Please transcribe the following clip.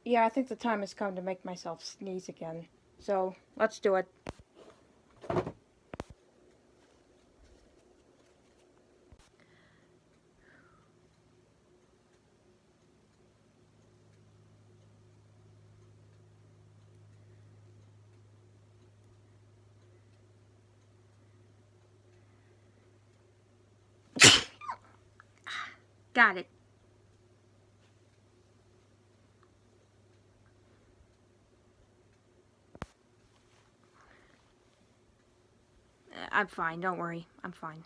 Yeah, I think the time has come to make myself sneeze again. So, let's do it. Got it. I'm fine, don't worry. I'm fine.